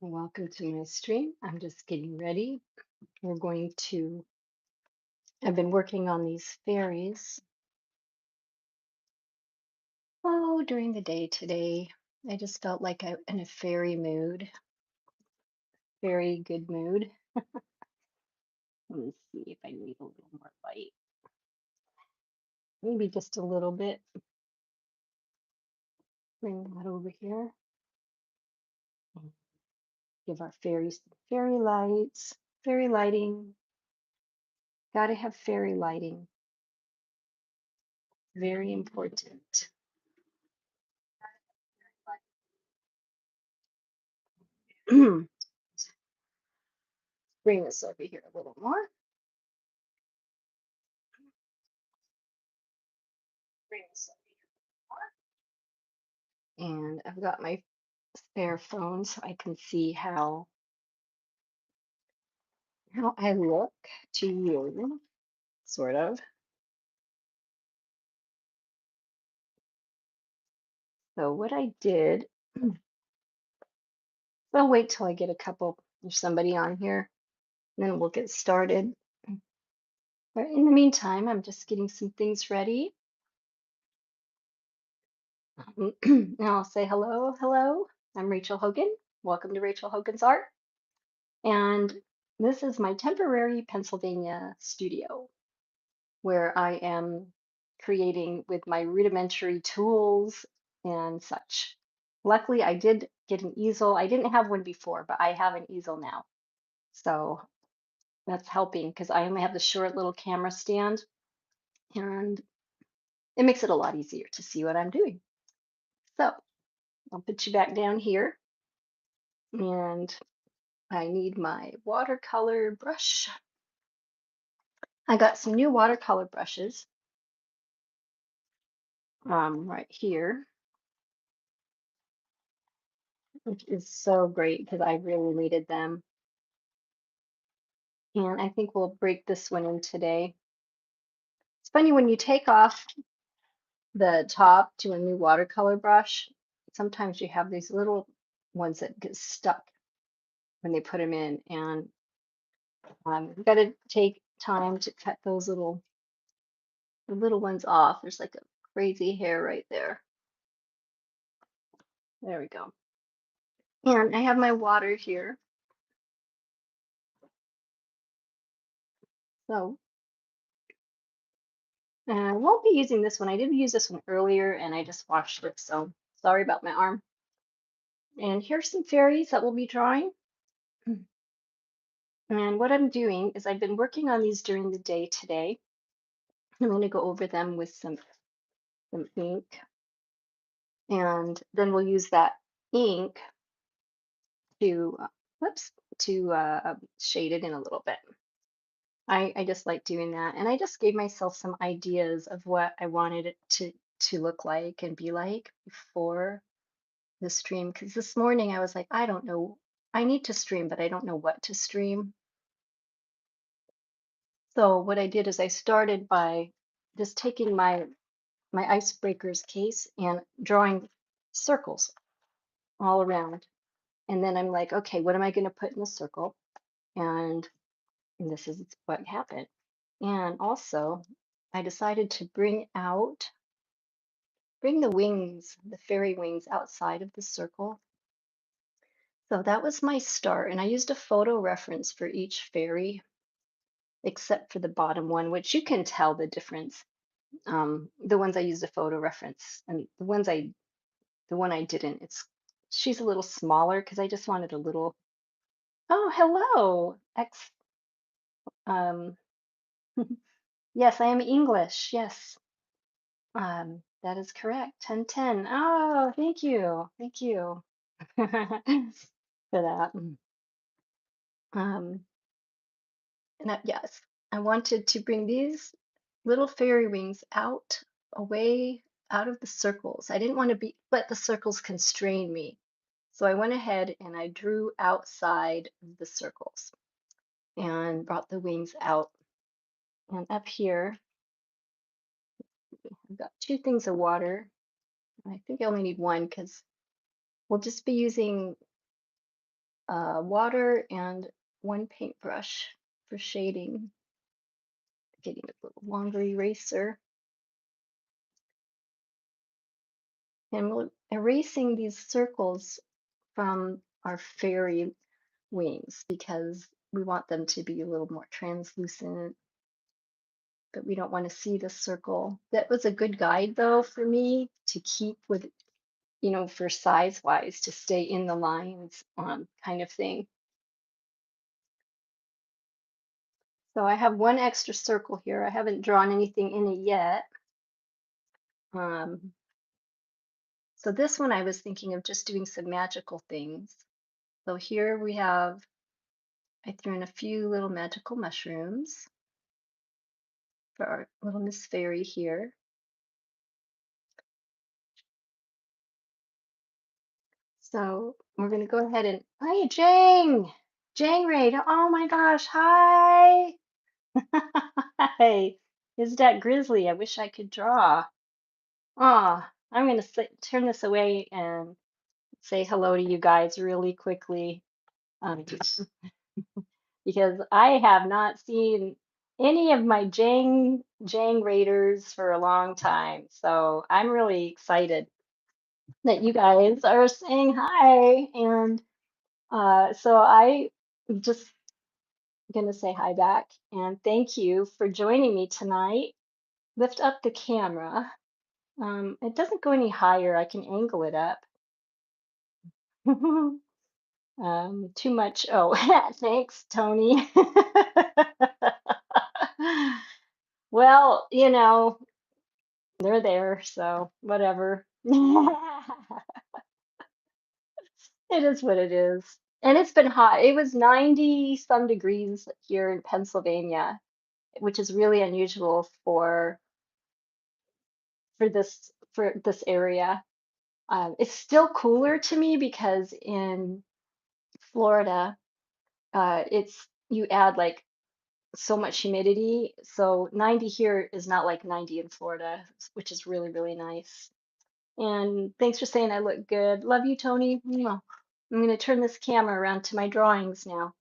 Welcome to my stream. I'm just getting ready. We're going to, I've been working on these fairies during the day today. I just felt like I'm in a fairy mood, very good mood. Let me see if I need a little more light. Maybe just a little bit. Bring that over here. And give our fairies some fairy lights, fairy lighting. Gotta have fairy lighting. Very important. Bring this over here a little more. Bring this over here. And I've got my spare phone so I can see how I look to you, sort of. So what I did, I'll wait till I get a couple or somebody on here, and then we'll get started. But in the meantime, I'm just getting some things ready. And I'll say hello, hello. I'm Rachel Hogan. Welcome to Rachel Hogan's Art. And this is my temporary Pennsylvania studio, where I am creating with my rudimentary tools and such. Luckily, I did get an easel. I didn't have one before, but I have an easel now. So that's helping because I only have the short little camera stand and it makes it a lot easier to see what I'm doing. So I'll put you back down here and I need my watercolor brush. I got some new watercolor brushes right here, which is so great because I really needed them. And I think we'll break this one in today. It's funny when you take off the top to a new watercolor brush, sometimes you have these little ones that get stuck when they put them in. And you've got to take time to cut those the little ones off. There's like a crazy hair right there. There we go. And I have my water here. So I won't be using this one. I did use this one earlier and I just washed it. So sorry about my arm. And here's some fairies that we'll be drawing. And what I'm doing is I've been working on these during the day today. I'm going to go over them with some ink. And then we'll use that ink to, whoops, to shade it in a little bit. I just like doing that. And I just gave myself some ideas of what I wanted it to look like and be like before the stream. Because this morning I was like, I don't know. I need to stream, but I don't know what to stream. So what I did is I started by just taking my icebreakers case and drawing circles all around. And then I'm like, okay, what am I going to put in the circle? And this is what happened. And also, I decided to bring the wings, the fairy wings outside of the circle. So that was my start. And I used a photo reference for each fairy, except for the bottom one, which you can tell the difference. The ones I used a photo reference, and the one I didn't, she's a little smaller because I just wanted a little. Oh, hello. Um, yes, I am English. Yes, that is correct. 1010. Oh, thank you. Thank you for that. Um, yes, I wanted to bring these little fairy wings away out of the circles. I didn't want to let the circles constrain me. So I went ahead and I drew outside of the circles and brought the wings out. And up here, I've got two things of water. I think I only need one because we'll just be using water and one paintbrush for shading. Getting a little longer eraser. And we're erasing these circles from our fairy wings because we want them to be a little more translucent, but we don't want to see the circle. That was a good guide though for me to keep with, for size wise to stay in the lines kind of thing. So I have one extra circle here. I haven't drawn anything in it yet. Um, so this one I was thinking of just doing some magical things. So here we have, I threw in a few little magical mushrooms for our little Miss Fairy here. So we're gonna go ahead and, hi, Jang! Jang Raid, oh my gosh, hi! Hi, is that Grizzly? I wish I could draw. Ah, I'm gonna turn this away and say hello to you guys really quickly. Because I have not seen any of my Jang Raiders for a long time. So I'm really excited that you guys are saying hi. And so I just gonna say hi back and thank you for joining me tonight. Lift up the camera. It doesn't go any higher. I can angle it up. Too much. Oh, thanks, Tony. Well, they're there, so whatever. It is what it is. And it's been hot. It was 90 some degrees here in Pennsylvania, which is really unusual for this area. It's still cooler to me because in Florida, it's you add like so much humidity. So 90 here is not like 90 in Florida, which is really, really nice. And thanks for saying I look good. Love you, Tony. Mwah. I'm going to turn this camera around to my drawings now.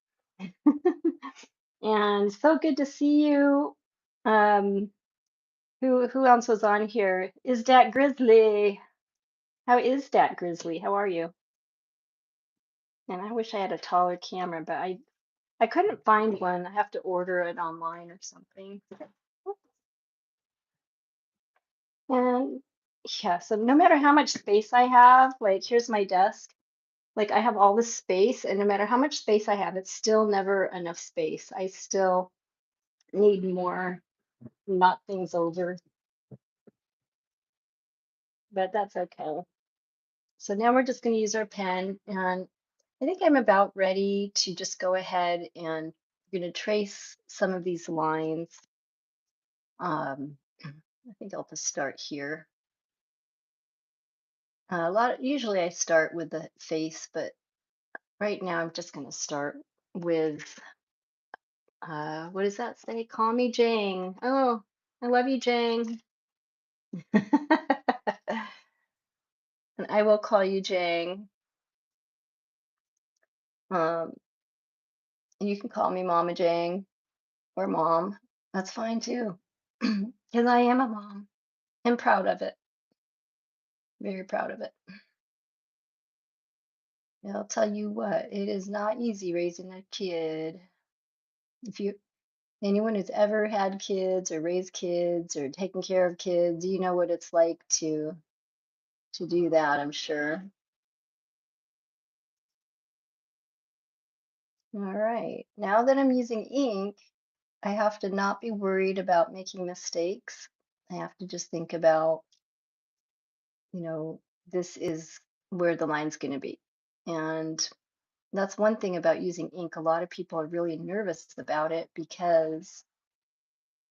And so good to see you. Um, who else was on here? Is that Grizzly? How is that Grizzly? How are you? And I wish I had a taller camera, but I couldn't find one. I have to order it online or something. And yeah, so no matter how much space I have, like here's my desk. Like I have all this space, and no matter how much space I have, it's still never enough space. I still need more, knock things over, but that's okay. So now we're just going to use our pen, and I think I'm about ready to just go ahead and we're going to trace some of these lines. I think I'll just start here. Usually I start with the face, but right now I'm just going to start with what does that say? Call me Jang. Oh, I love you, Jang. And I will call you Jang. Um, you can call me Mama Jang or Mom. That's fine too. Because I am a mom. I'm proud of it. Very proud of it. And I'll tell you what, it is not easy raising a kid. If you anyone who's ever had kids or raised kids or taken care of kids, you know what it's like to do that, I'm sure. All right. Now that I'm using ink, I have to not be worried about making mistakes. I have to just think about, you know, this is where the line's going to be. And that's one thing about using ink. A lot of people are really nervous about it because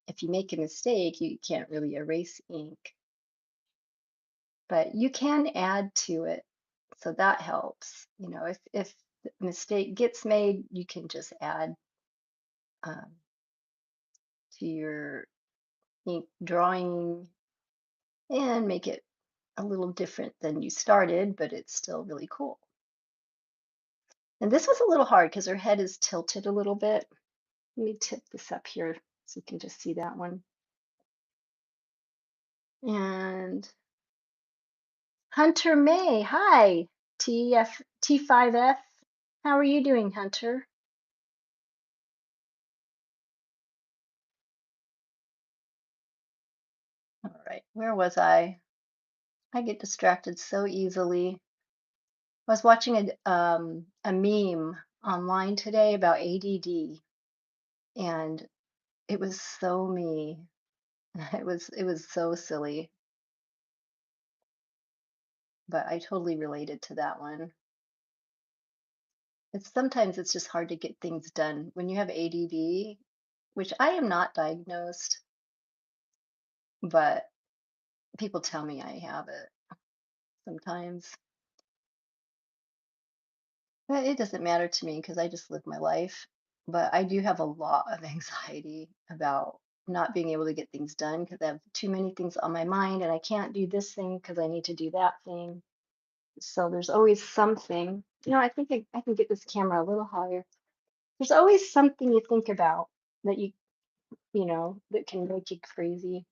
if you make a mistake, you can't really erase ink, but you can add to it. So that helps. If a mistake gets made, you can just add um, to your ink drawing and make it a little different than you started, but it's still really cool. And this was a little hard because her head is tilted a little bit. Let me tip this up here so you can just see that one. And Hunter May, hi, T5F. How are you doing, Hunter? All right, where was I? I get distracted so easily. I was watching a meme online today about ADD, and it was so me. It was so silly, but I totally related to that one. It's just hard to get things done when you have ADD, which I am not diagnosed, but people tell me I have it sometimes. But it doesn't matter to me because I just live my life. But I do have a lot of anxiety about not being able to get things done because I have too many things on my mind and I can't do this thing because I need to do that thing. So there's always something. I think I can get this camera a little higher. There's always something you think about that that can make you crazy.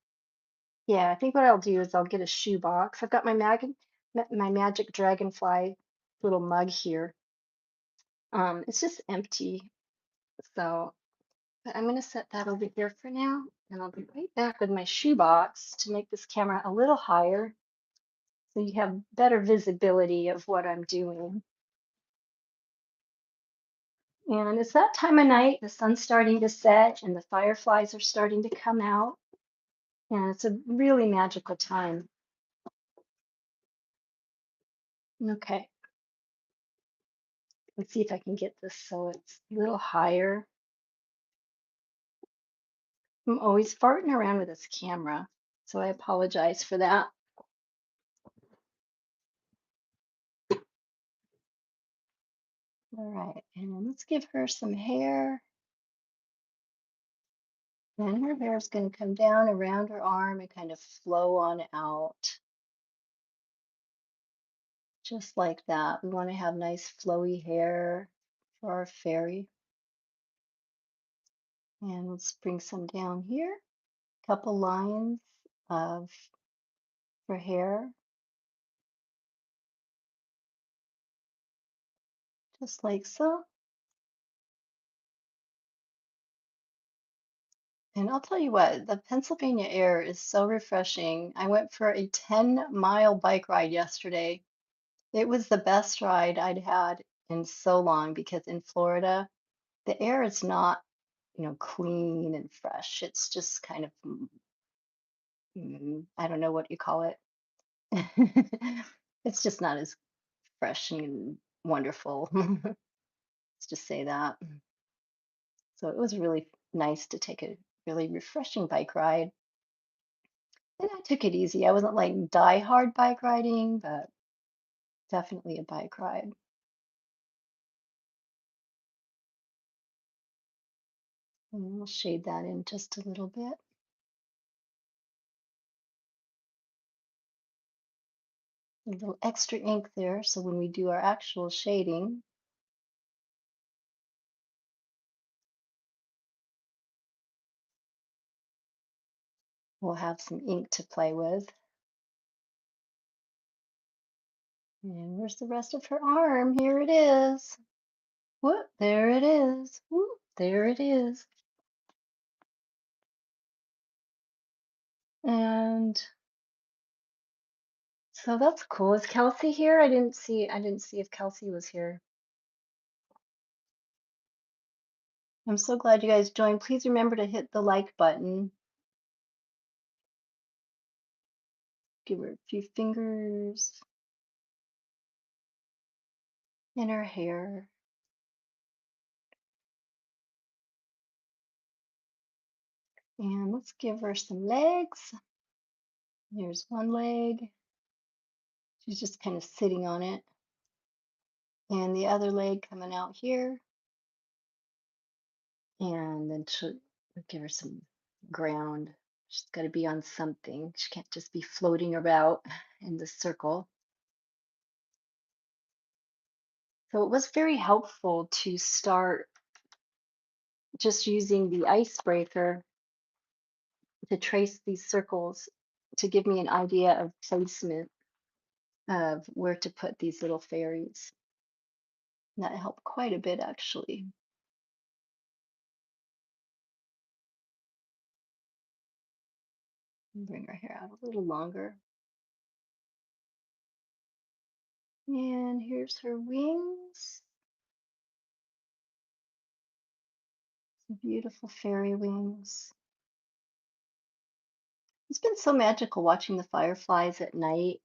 Yeah, I think what I'll do is I'll get a shoe box. I've got my magic dragonfly little mug here. It's just empty. So but I'm gonna set that over here for now, and I'll be right back with my shoe box to make this camera a little higher so you have better visibility of what I'm doing. And it's that time of night, the sun's starting to set and the fireflies are starting to come out. And it's a really magical time. Okay, let's see if I can get this so it's a little higher. I'm always farting around with this camera, so I apologize for that. All right, and let's give her some hair. And her hair is going to come down around her arm and kind of flow on out, just like that. We want to have nice flowy hair for our fairy. And let's bring some down here. Couple lines of her hair, just like so. And I'll tell you what, the Pennsylvania air is so refreshing. I went for a 10-mile bike ride yesterday. It was the best ride I'd had in so long because in Florida, the air is not, clean and fresh. It's just kind of, I don't know what you call it. It's just not as fresh and wonderful. Let's just say that. So it was really nice to take a really refreshing bike ride. And I took it easy. I wasn't like die hard bike riding, but definitely a bike ride. And we'll shade that in just a little bit. A little extra ink there, so when we do our actual shading, we'll have some ink to play with. And where's the rest of her arm? Here it is. Whoop, there it is. Whoop, there it is. And so that's cool. Is Kelsey here? I didn't see if Kelsey was here. I'm so glad you guys joined. Please remember to hit the like button. Give her a few fingers in her hair. And let's give her some legs. Here's one leg. She's just kind of sitting on it. And the other leg coming out here. And then we'll give her some ground. She's got to be on something. She can't just be floating about in the circle. So it was very helpful to start just using the icebreaker to trace these circles to give me an idea of placement of where to put these little fairies. And that helped quite a bit actually. Bring her hair out a little longer. And here's her wings. Some beautiful fairy wings. It's been so magical watching the fireflies at night.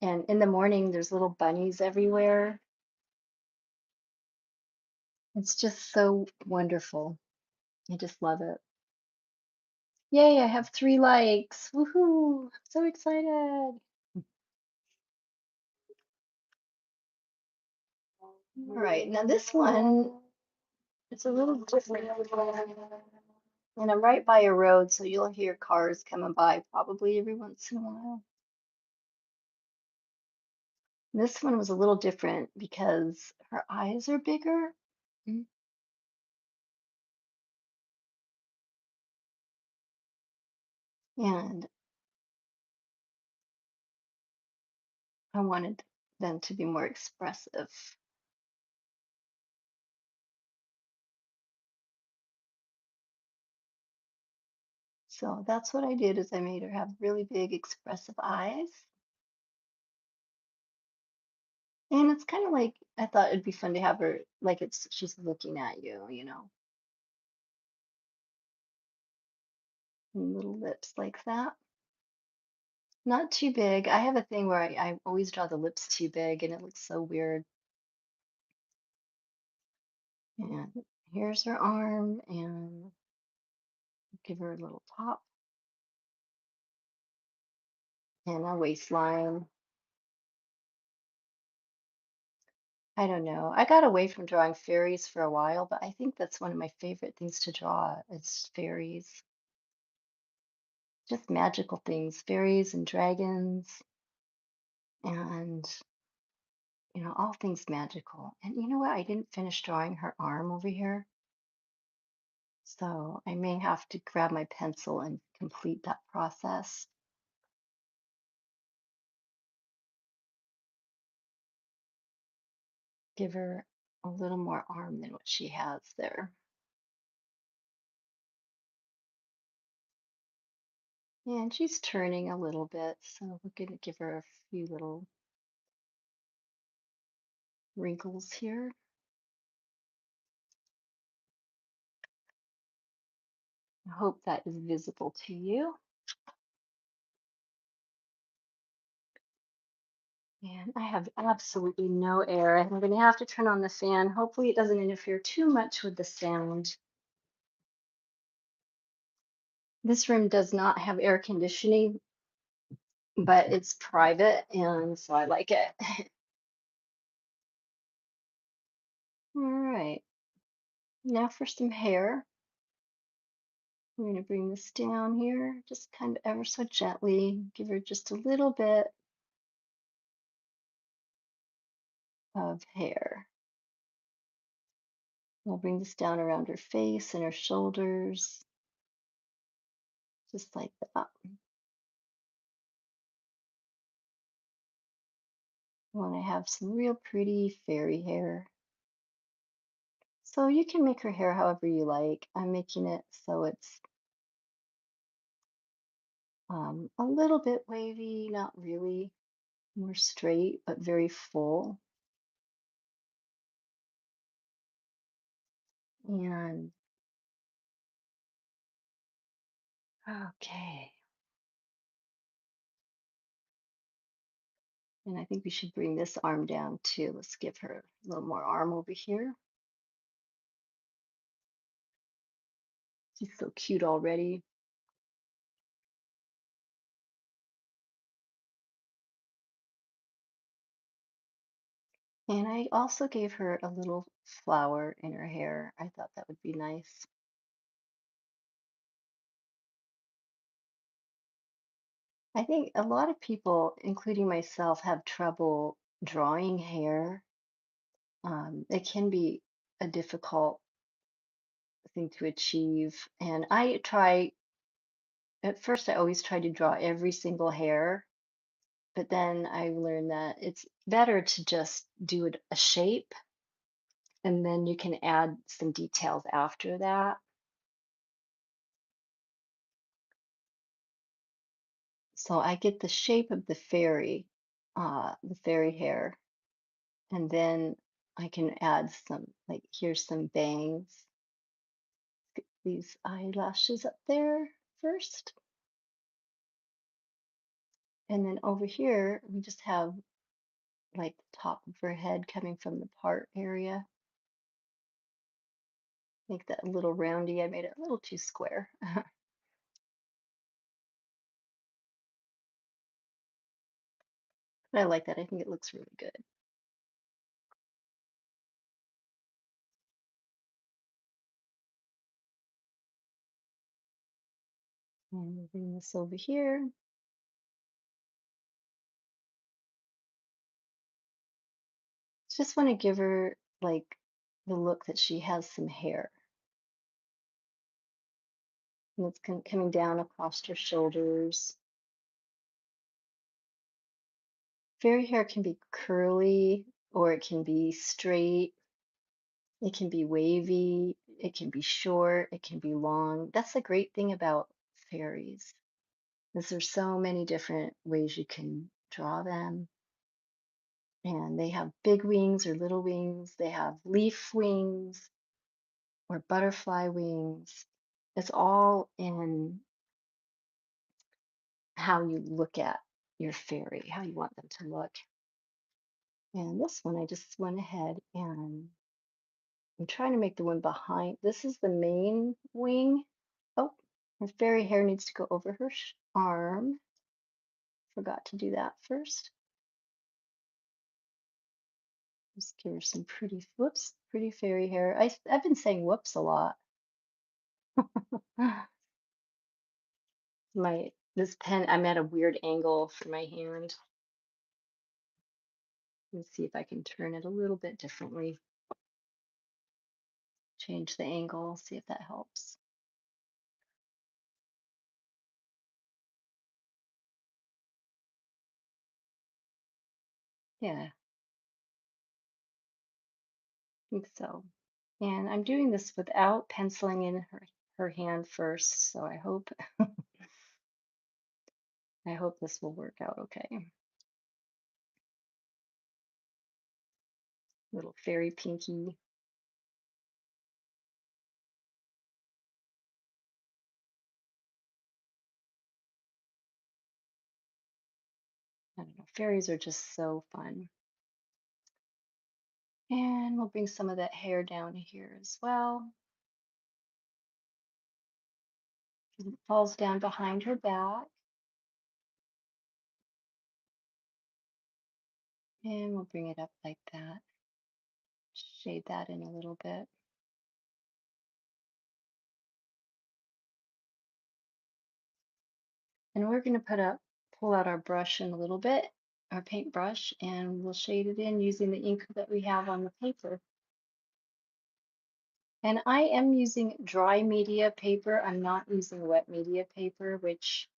And in the morning, there's little bunnies everywhere. It's just so wonderful. I just love it. Yay, I have 3 likes. Woohoo! I'm so excited. All right, now this one, it's a little different. And I'm right by a road, so you'll hear cars coming by probably every once in a while. This one was a little different because her eyes are bigger. Mm. And I wanted them to be more expressive. So that's what I did is I made her have really big expressive eyes. And it's kind of like I thought it'd be fun to have her like it's she's looking at you, and little lips like that. Not too big. I have a thing where I always draw the lips too big and it looks so weird. And here's her arm and give her a little top and a waistline. I don't know. I got away from drawing fairies for a while, but I think that's one of my favorite things to draw. It's fairies. Just magical things, fairies and dragons and all things magical. And you know what? I didn't finish drawing her arm over here. So I may have to grab my pencil and complete that process. Give her a little more arm than what she has there. And she's turning a little bit, so we're going to give her a few little wrinkles here. I hope that is visible to you. And I have absolutely no air. I'm going to have to turn on the fan. Hopefully, it doesn't interfere too much with the sound. This room does not have air conditioning, but it's private, and so I like it. All right, now for some hair. I'm going to bring this down here, just kind of ever so gently. Give her just a little bit of hair. We'll bring this down around her face and her shoulders, just like that. I want to have some real pretty fairy hair. So you can make her hair however you like. I'm making it so it's a little bit wavy, not really, more straight, but very full. And okay. And I think we should bring this arm down too. Let's give her a little more arm over here. She's so cute already. And I also gave her a little flower in her hair. I thought that would be nice. I think a lot of people, including myself, have trouble drawing hair. It can be a difficult thing to achieve. And at first, I always try to draw every single hair, but then I learned that it's better to just do a shape and then you can add some details after that. So I get the shape of the fairy hair, and then I can add some, like, here's some bangs, these eyelashes up there first. And then over here, we just have like the top of her head coming from the part area. Make that a little roundy. I made it a little too square. But I like that. I think it looks really good. And moving this over here. Just want to give her like the look that she has some hair. And it's coming down across her shoulders. Fairy hair can be curly or it can be straight. It can be wavy. It can be short. It can be long. That's the great thing about fairies, is there's so many different ways you can draw them. And they have big wings or little wings. They have leaf wings or butterfly wings. It's all in how you look at your fairy, how you want them to look. And this one, I just went ahead and I'm trying to make the one behind. This is the main wing. Oh, her fairy hair needs to go over her arm. Forgot to do that first. Just give her some pretty, whoops, pretty fairy hair. I've been saying whoops a lot. This pen, I'm at a weird angle for my hand. Let's see if I can turn it a little bit differently. Change the angle, see if that helps. Yeah, I think so. And I'm doing this without penciling in her hand first, so I hope this will work out okay. Little fairy pinky. I don't know, fairies are just so fun. And we'll bring some of that hair down here as well. It falls down behind her back. And we'll bring it up like that. Shade that in a little bit. And we're going to pull out our brush in a little bit, our paintbrush, and we'll shade it in using the ink that we have on the paper. And I am using dry media paper. I'm not using wet media paper, which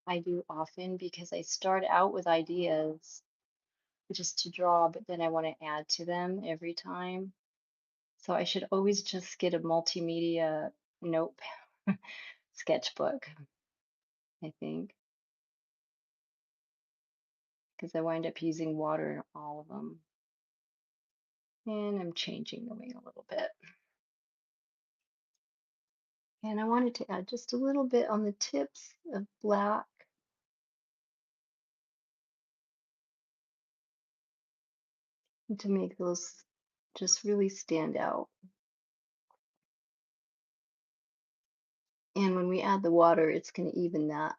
I do often because I start out with ideas just to draw, but then I want to add to them every time. So I should always just get a multimedia note sketchbook, I think, because I wind up using water in all of them. And I'm changing the wing a little bit. And I wanted to add just a little bit on the tips of black to make those just really stand out. And when we add the water, it's going to even that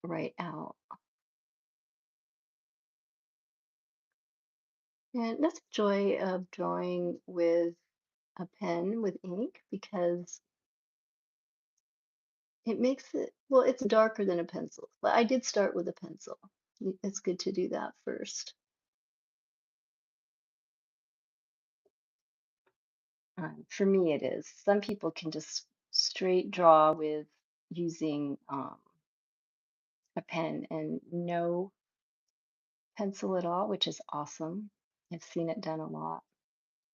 right out. And that's the joy of drawing with a pen with ink because it makes it, well, it's darker than a pencil, but I did start with a pencil. It's good to do that first. For me, it is. Some people can just straight draw with using a pen and no pencil at all, which is awesome. I've seen it done a lot.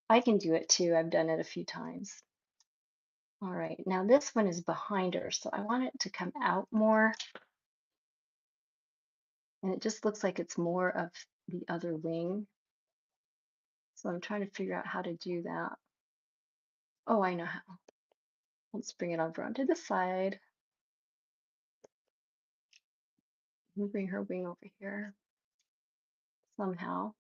I can do it too. I've done it a few times. All right, now this one is behind her, so I want it to come out more, and it just looks like it's more of the other wing. So I'm trying to figure out how to do that. Oh, I know how. Let's bring it over onto the side and bring her wing over here somehow.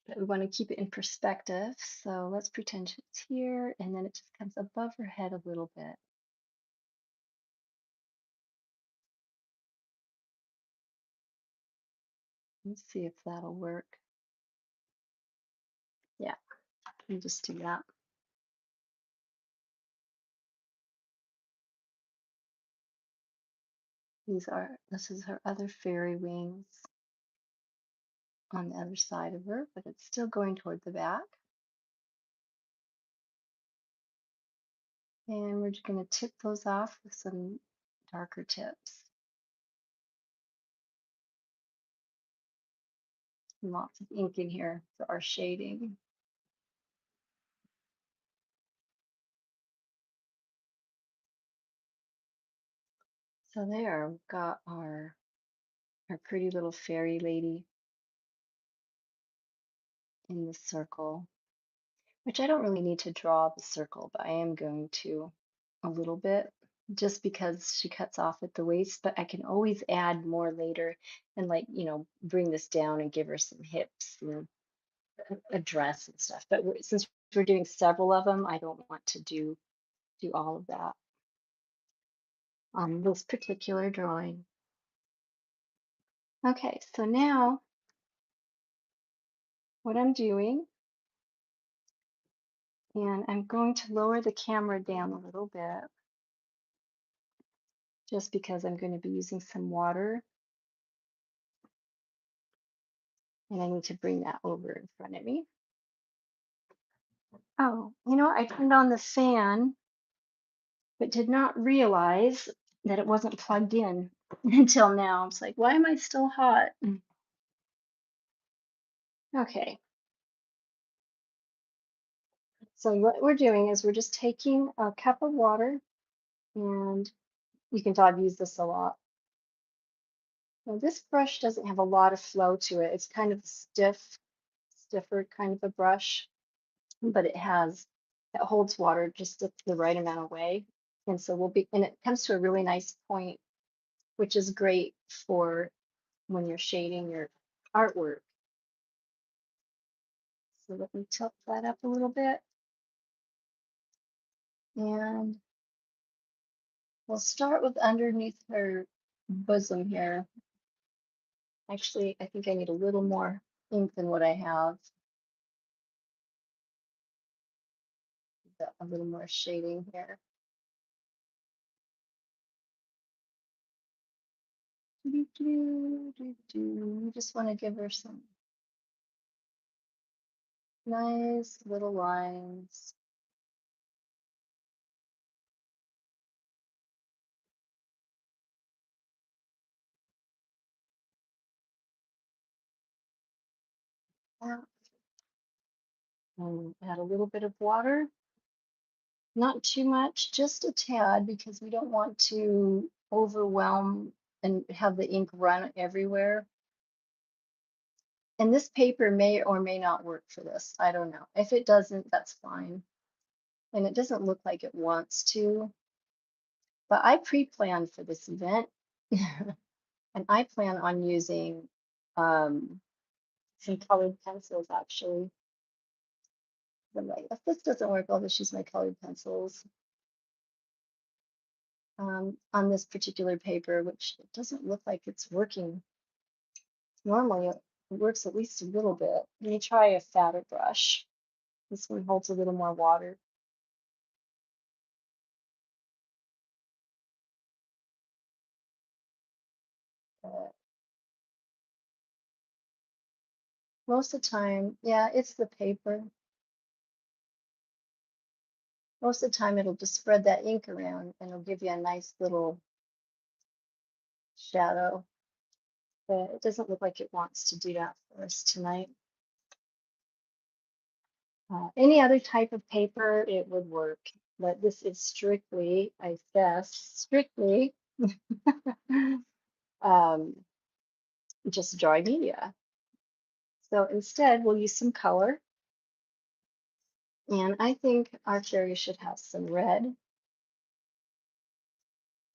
But we want to keep it in perspective. So let's pretend it's here, and then it just comes above her head a little bit. Let's see if that'll work. Yeah, we'll just do that. This is her other fairy wings on the other side of her, but it's still going toward the back. And we're just going to tip those off with some darker tips. Lots of ink in here for our shading. So there, we've got our pretty little fairy lady in the circle, which I don't really need to draw the circle, but I am going to a little bit just because she cuts off at the waist, but I can always add more later and like, bring this down and give her some hips and a dress and stuff. But since we're doing several of them, I don't want to do all of that on this particular drawing. Okay, so now what I'm doing, and I'm going to lower the camera down a little bit just because I'm going to be using some water and I need to bring that over in front of me. Oh, I turned on the fan, but did not realize that it wasn't plugged in until now. I was like, why am I still hot? Okay, so what we're doing is we're just taking a cup of water, and you can tell I've used this a lot. Now this brush doesn't have a lot of flow to it. It's kind of stiffer kind of a brush, but it holds water just the right amount of way. And so and it comes to a really nice point, which is great for when you're shading your artwork. So let me tilt that up a little bit. And we'll start with underneath her bosom here. Actually, I think I need a little more ink than what I have. A little more shading here. You just want to give her some nice little lines. And add a little bit of water. Not too much, just a tad, because we don't want to overwhelm and have the ink run everywhere. And this paper may or may not work for this. I don't know. If it doesn't, that's fine. And it doesn't look like it wants to. But I pre-planned for this event, and I plan on using some colored pencils actually. If this doesn't work, I'll just use my colored pencils on this particular paper, which it doesn't look like it's working. Normally it works at least a little bit. Let me try a fatter brush. This one holds a little more water. Most of the time, yeah, it's the paper. Most of the time it'll just spread that ink around and it'll give you a nice little shadow. But it doesn't look like it wants to do that for us tonight. Any other type of paper, it would work. But this is strictly, I guess, strictly um, just dry media. So instead, we'll use some color. And I think our fairy should have some red.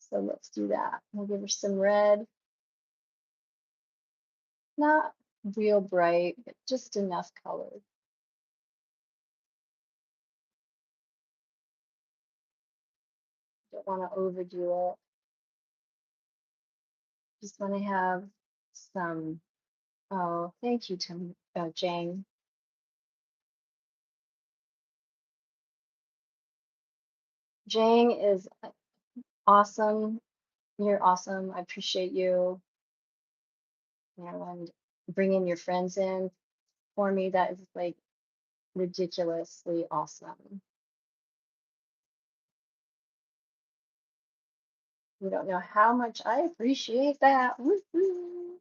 So let's do that. We'll give her some red. Not real bright, but just enough color. Don't want to overdo it. Just want to have some, oh, thank you, Tim, Jane. Jane is awesome. You're awesome. I appreciate you. And bringing your friends in for me, that is like ridiculously awesome. You don't know how much I appreciate that. Woohoo!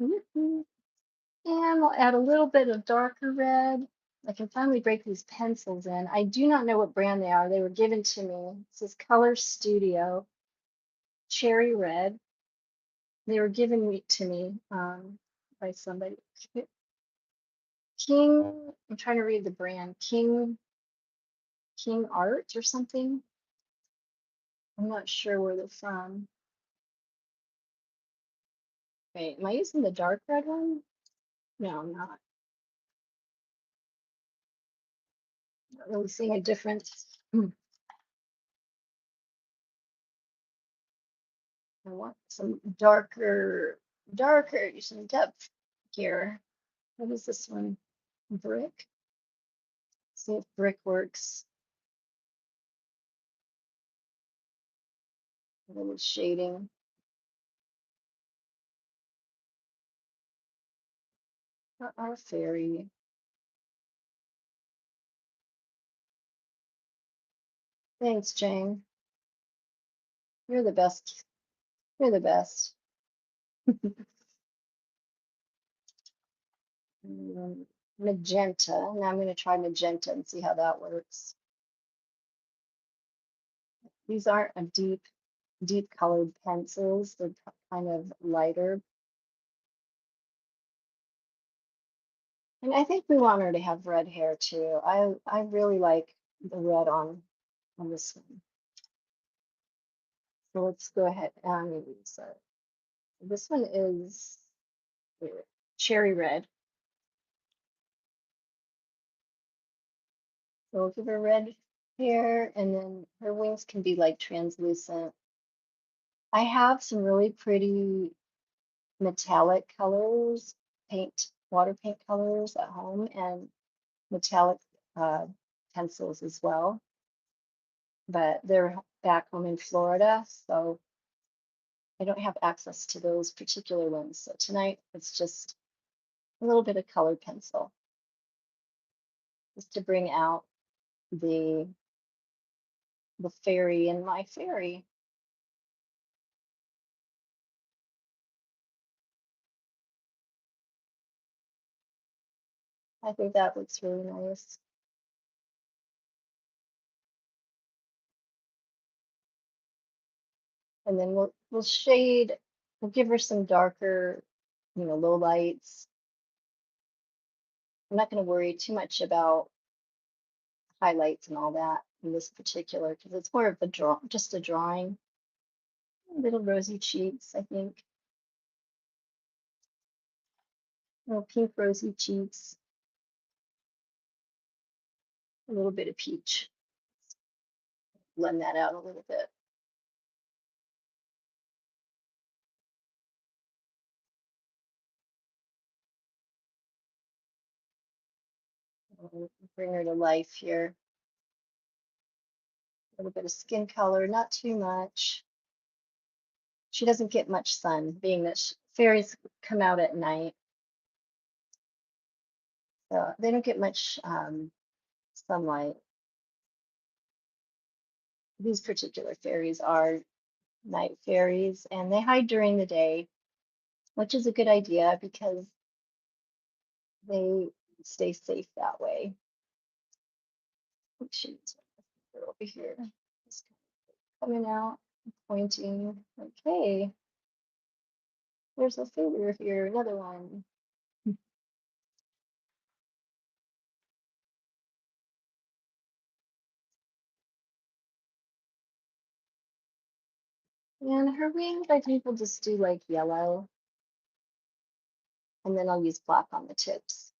Woohoo! And we'll add a little bit of darker red. I can finally break these pencils in. I do not know what brand they are. They were given to me. It says Color Studio Cherry Red. They were given to me by somebody. King, I'm trying to read the brand. King Art or something. I'm not sure where they're from. Wait, am I using the dark red one? No, I'm not. Not really seeing a difference. I want some darker, some depth here. What is this one? Brick? See if brick works. A little shading. Our fairy. Thanks, Jane. You're the best. You're the best. Magenta. Now I'm going to try magenta and see how that works. These aren't a deep colored pencils. They're kind of lighter. And I think we want her to have red hair too. I really like the red on this one. So let's go ahead and use it. This one is cherry red. So we'll give her red hair, and then her wings can be like translucent. I have some really pretty metallic colors, water paint colors at home, and metallic uh, pencils as well. But they're back home in Florida, so I don't have access to those particular ones. So tonight it's just a little bit of colored pencil, just to bring out the fairy in my fairy. I think that looks really nice. And then we'll give her some darker, low lights. I'm not going to worry too much about highlights and all that in this particular because it's more of just a drawing. Little rosy cheeks, I think. Little pink rosy cheeks. A little bit of peach. Blend that out a little bit. Bring her to life here. A little bit of skin color, not too much. She doesn't get much sun, being that fairies come out at night. So they don't get much sunlight. These particular fairies are night fairies and they hide during the day, which is a good idea because they stay safe that way. Oh, shoot, they're over here. Just coming out, pointing. Okay, there's a failure here, another one. And her wings, I think we'll just do like yellow, and then I'll use black on the tips.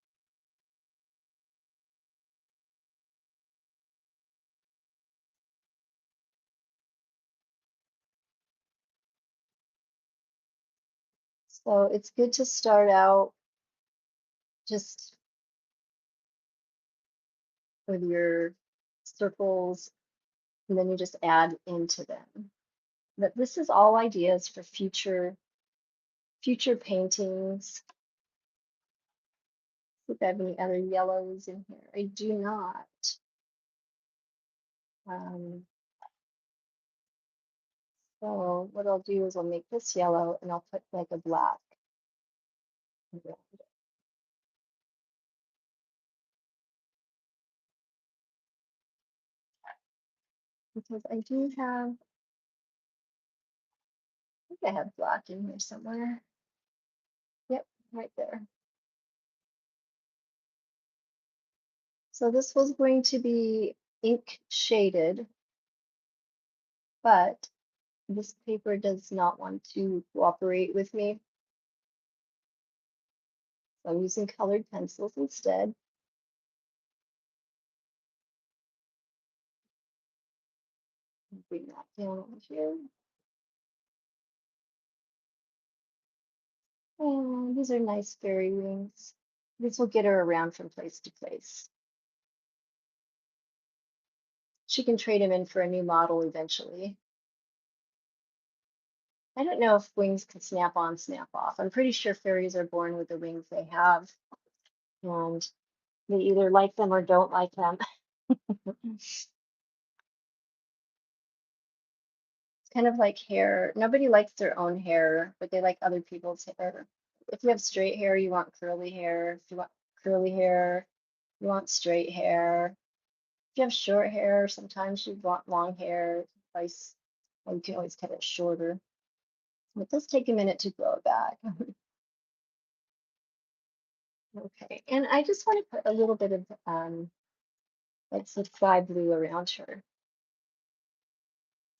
So it's good to start out just with your circles, and then you just add into them. But this is all ideas for future paintings. If I have any other yellows in here, I do not. Um, so what I'll do is I'll make this yellow and I'll put like a black around it. Because I do have, I think I have black in here somewhere. Yep, right there. So this was going to be ink shaded, but this paper does not want to cooperate with me. So I'm using colored pencils instead. Bring that down over here. And these are nice fairy wings. This will get her around from place to place. She can trade him in for a new model eventually. I don't know if wings can snap on, snap off. I'm pretty sure fairies are born with the wings they have, and they either like them or don't like them. It's kind of like hair. Nobody likes their own hair, but they like other people's hair. If you have straight hair, you want curly hair. If you want curly hair, you want straight hair. If you have short hair, sometimes you want long hair. Vice, well, you can always cut it shorter. It does take a minute to grow it back. Okay, and I just want to put a little bit of like some sky blue around her,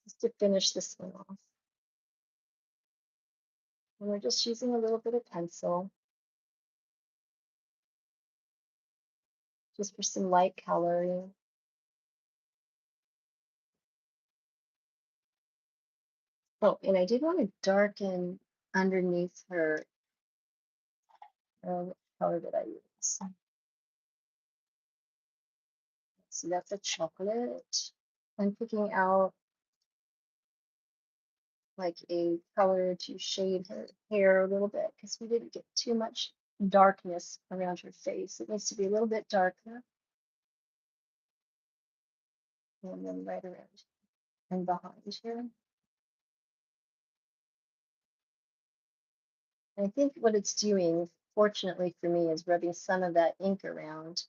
just to finish this one off. And we're just using a little bit of pencil, just for some light coloring. Oh, and I did want to darken underneath her. What color did I use? So that's a chocolate. I'm picking out like a color to shade her hair a little bit because we didn't get too much darkness around her face. It needs to be a little bit darker. And then right around and behind here. And I think what it's doing, fortunately for me, is rubbing some of that ink around,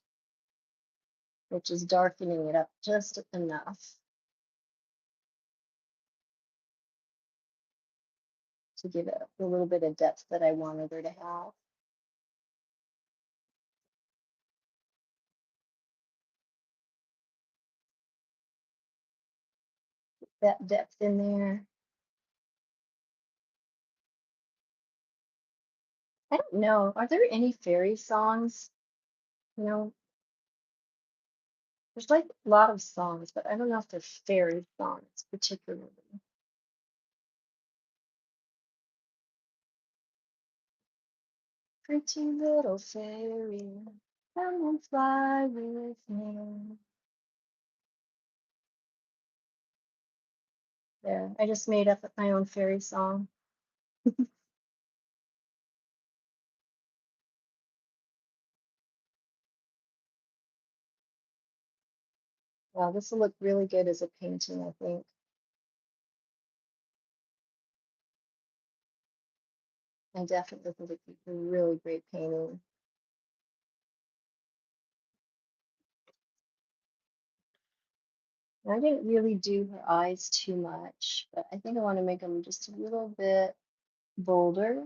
which is darkening it up just enough to give it a little bit of depth that I wanted her to have. That depth in there. I don't know. Are there any fairy songs? You know, there's like a lot of songs, but I don't know if they're fairy songs particularly. Pretty little fairy, come and fly with me. There, I just made up my own fairy song. Well, this will look really good as a painting, I think. I definitely think it'd be a really great painting. And I didn't really do her eyes too much, but I think I want to make them just a little bit bolder.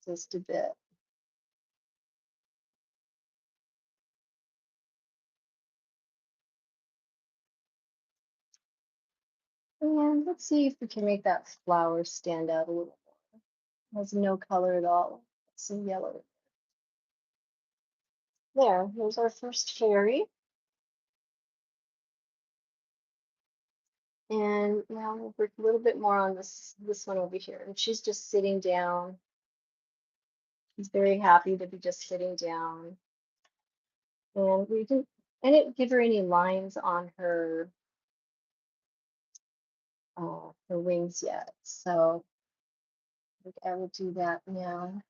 Just a bit. And let's see if we can make that flower stand out a little more. It has no color at all. Some yellow. There's our first fairy. And now we'll work a little bit more on this one over here. And she's just sitting down. She's very happy to be just sitting down. And I didn't give her any lines on her wings yet. So I think I will do that now. I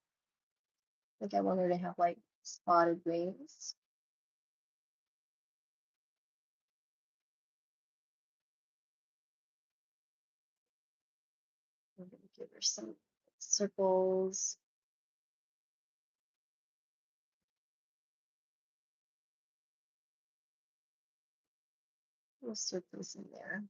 think I want her to have like spotted wings. I'm going to give her some circles. Little circles in there.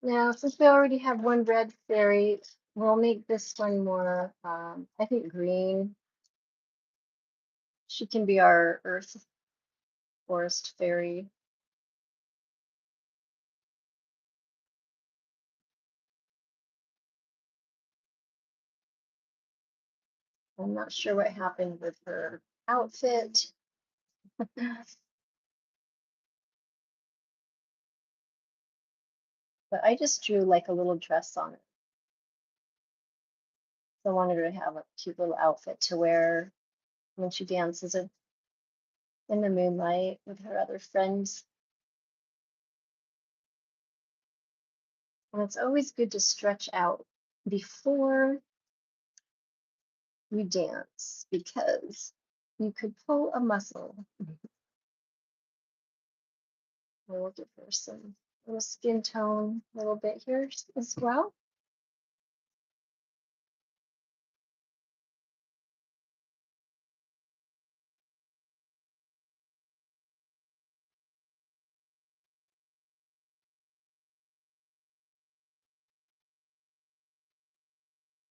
Now, since we already have one red fairy, we'll make this one more, I think, green. She can be our earth forest fairy. I'm not sure what happened with her outfit. But I just drew like a little dress on it. So I wanted her to have a cute little outfit to wear when she dances in the moonlight with her other friends. And it's always good to stretch out before you dance because you could pull a muscle. We'll give her some little skin tone a little bit here as well.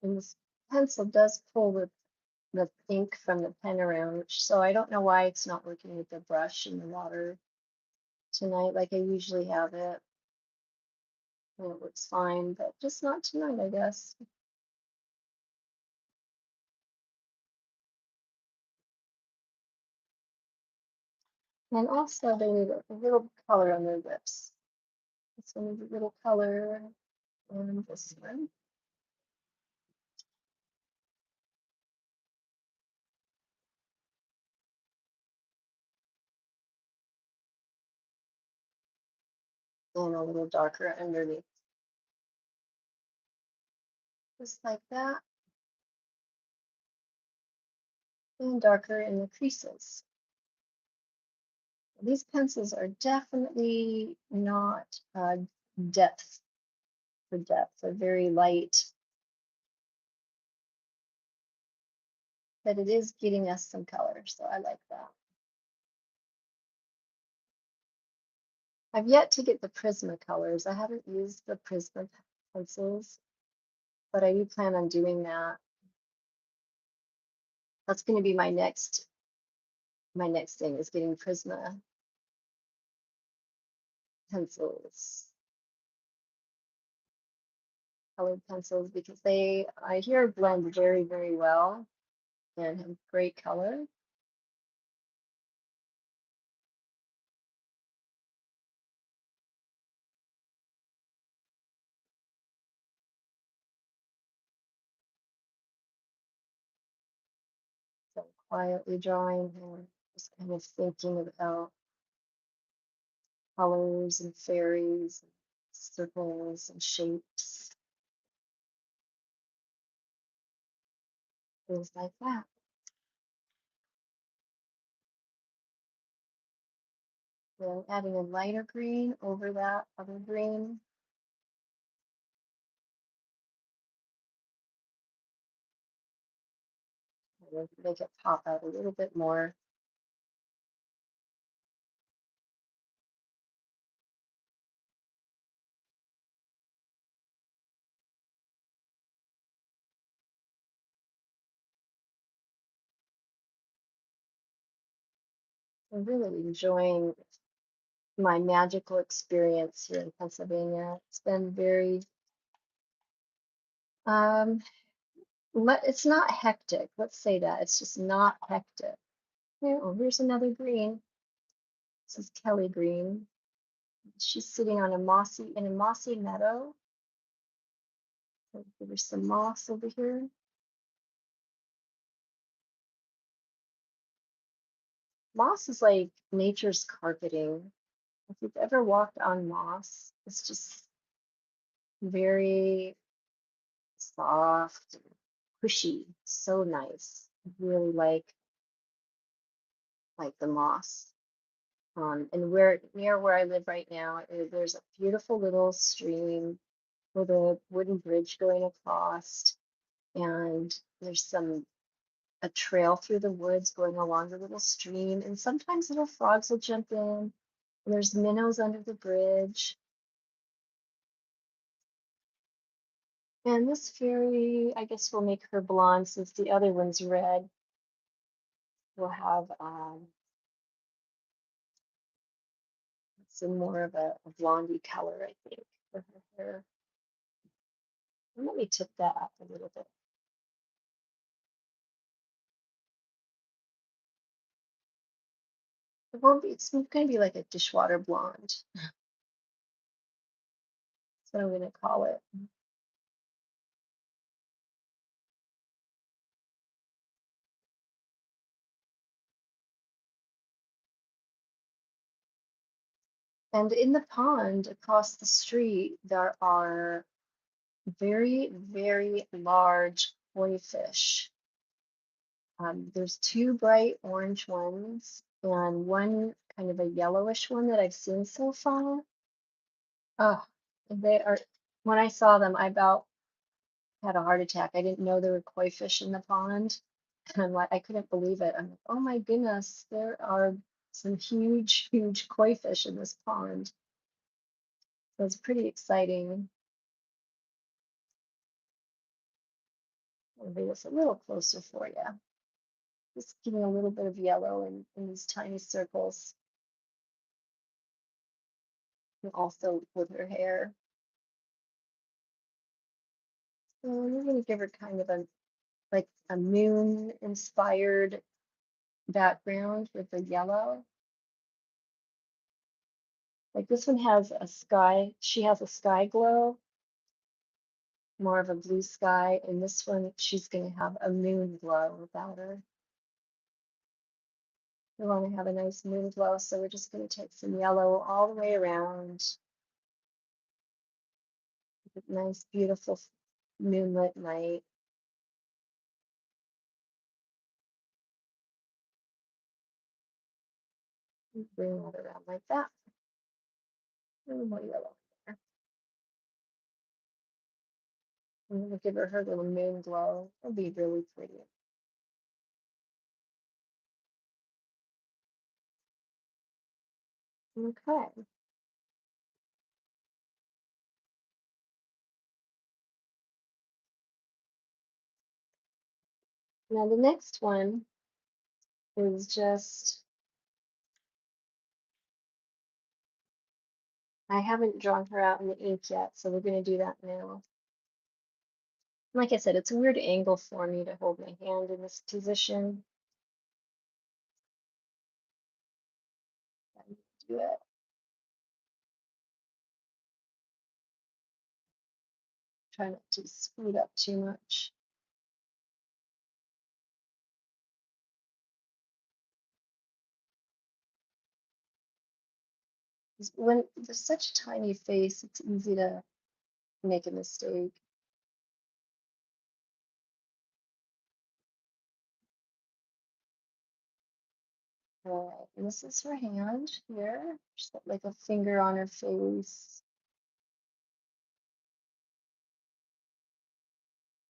And this pencil does pull the ink from the pen around, so I don't know why it's not working with the brush in the water tonight like I usually have it. And it works fine, but just not tonight, I guess. And also they need a little color on their lips. This one needs a little color, and this one. And a little darker underneath. Just like that. And darker in the creases. These pencils are definitely not depth for depth. They're very light, but it is getting us some color, so I like that. I've yet to get the Prisma colors. I haven't used the Prisma pencils, but I do plan on doing that. That's going to be my next thing is getting Prisma pencils, colored pencils, because I hear blend very, very well and have great color. So quietly drawing here, just kind of thinking about colors and fairies, and circles and shapes, things like that. Then adding a lighter green over that other green. And make it pop out a little bit more. I'm really enjoying my magical experience here in Pennsylvania. It's been very, um, it's not hectic. Let's say that. It's just not hectic. Oh, here's another green. This is Kelly green. She's sitting on in a mossy meadow. Give her some moss over here. Moss is like nature's carpeting. If you've ever walked on moss, it's just very soft and cushy. So nice. I really like the moss. And near where I live right now, there's a beautiful little stream with a wooden bridge going across, and there's a trail through the woods going along the little stream, and sometimes little frogs will jump in, and there's minnows under the bridge. And this fairy, I guess we'll make her blonde since the other one's red. We'll have some more of a blondie color, I think, for her hair. And let me tip that up a little bit. It won't be, it's going to be like a dishwater blonde. That's what I'm going to call it. And in the pond across the street, there are very, very large koi fish. There's two bright orange ones and one kind of a yellowish one that I've seen so far. Oh, they are, when I saw them, I about had a heart attack. I didn't know there were koi fish in the pond. And I'm like, I couldn't believe it. I'm like, oh my goodness, there are some huge, huge koi fish in this pond. So it's pretty exciting. I'll bring this a little closer for you. Just giving a little bit of yellow in these tiny circles. And also with her hair. So we're going to give her kind of like a moon inspired background with the yellow. Like this one has a sky, she has a sky glow, more of a blue sky, and this one she's going to have a moon glow about her. We want to have a nice moon glow, so we're just going to take some yellow all the way around. Nice, beautiful moonlit night. Bring that around like that. A little more yellow there. I'm going to give her little moon glow. It'll be really pretty. Okay. Now the next one is just, I haven't drawn her out in the ink yet, so we're going to do that now. Like I said, it's a weird angle for me to hold my hand in this position. Do it. Try not to speed up too much. When there's such a tiny face, it's easy to make a mistake. All right, and this is her hand here. She's got like a finger on her face.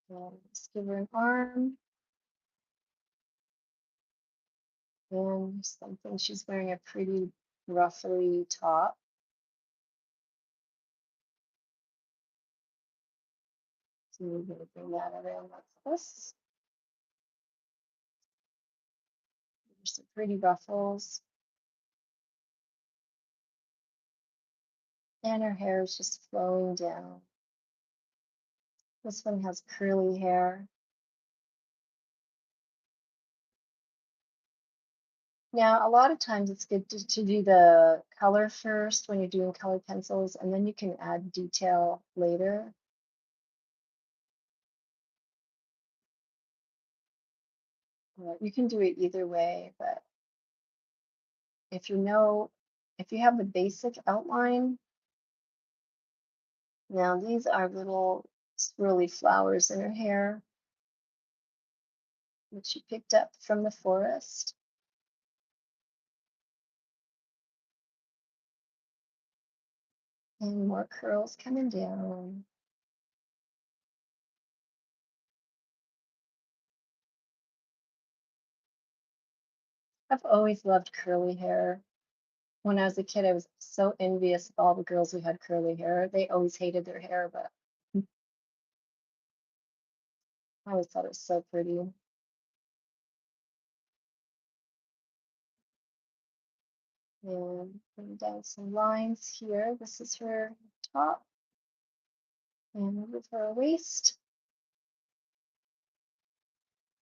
And let's give her an arm and something. She's wearing a pretty ruffly top. So we're going to bring that around like this. There's some pretty ruffles. And her hair is just flowing down. This one has curly hair. Now, a lot of times it's good to do the color first when you're doing colored pencils, and then you can add detail later. You can do it either way, but if you know, if you have the basic outline, now these are little swirly flowers in her hair that she picked up from the forest. And more curls coming down. I've always loved curly hair. When I was a kid, I was so envious of all the girls who had curly hair. They always hated their hair, but I always thought it was so pretty. And putting down some lines here. This is her top. And with her waist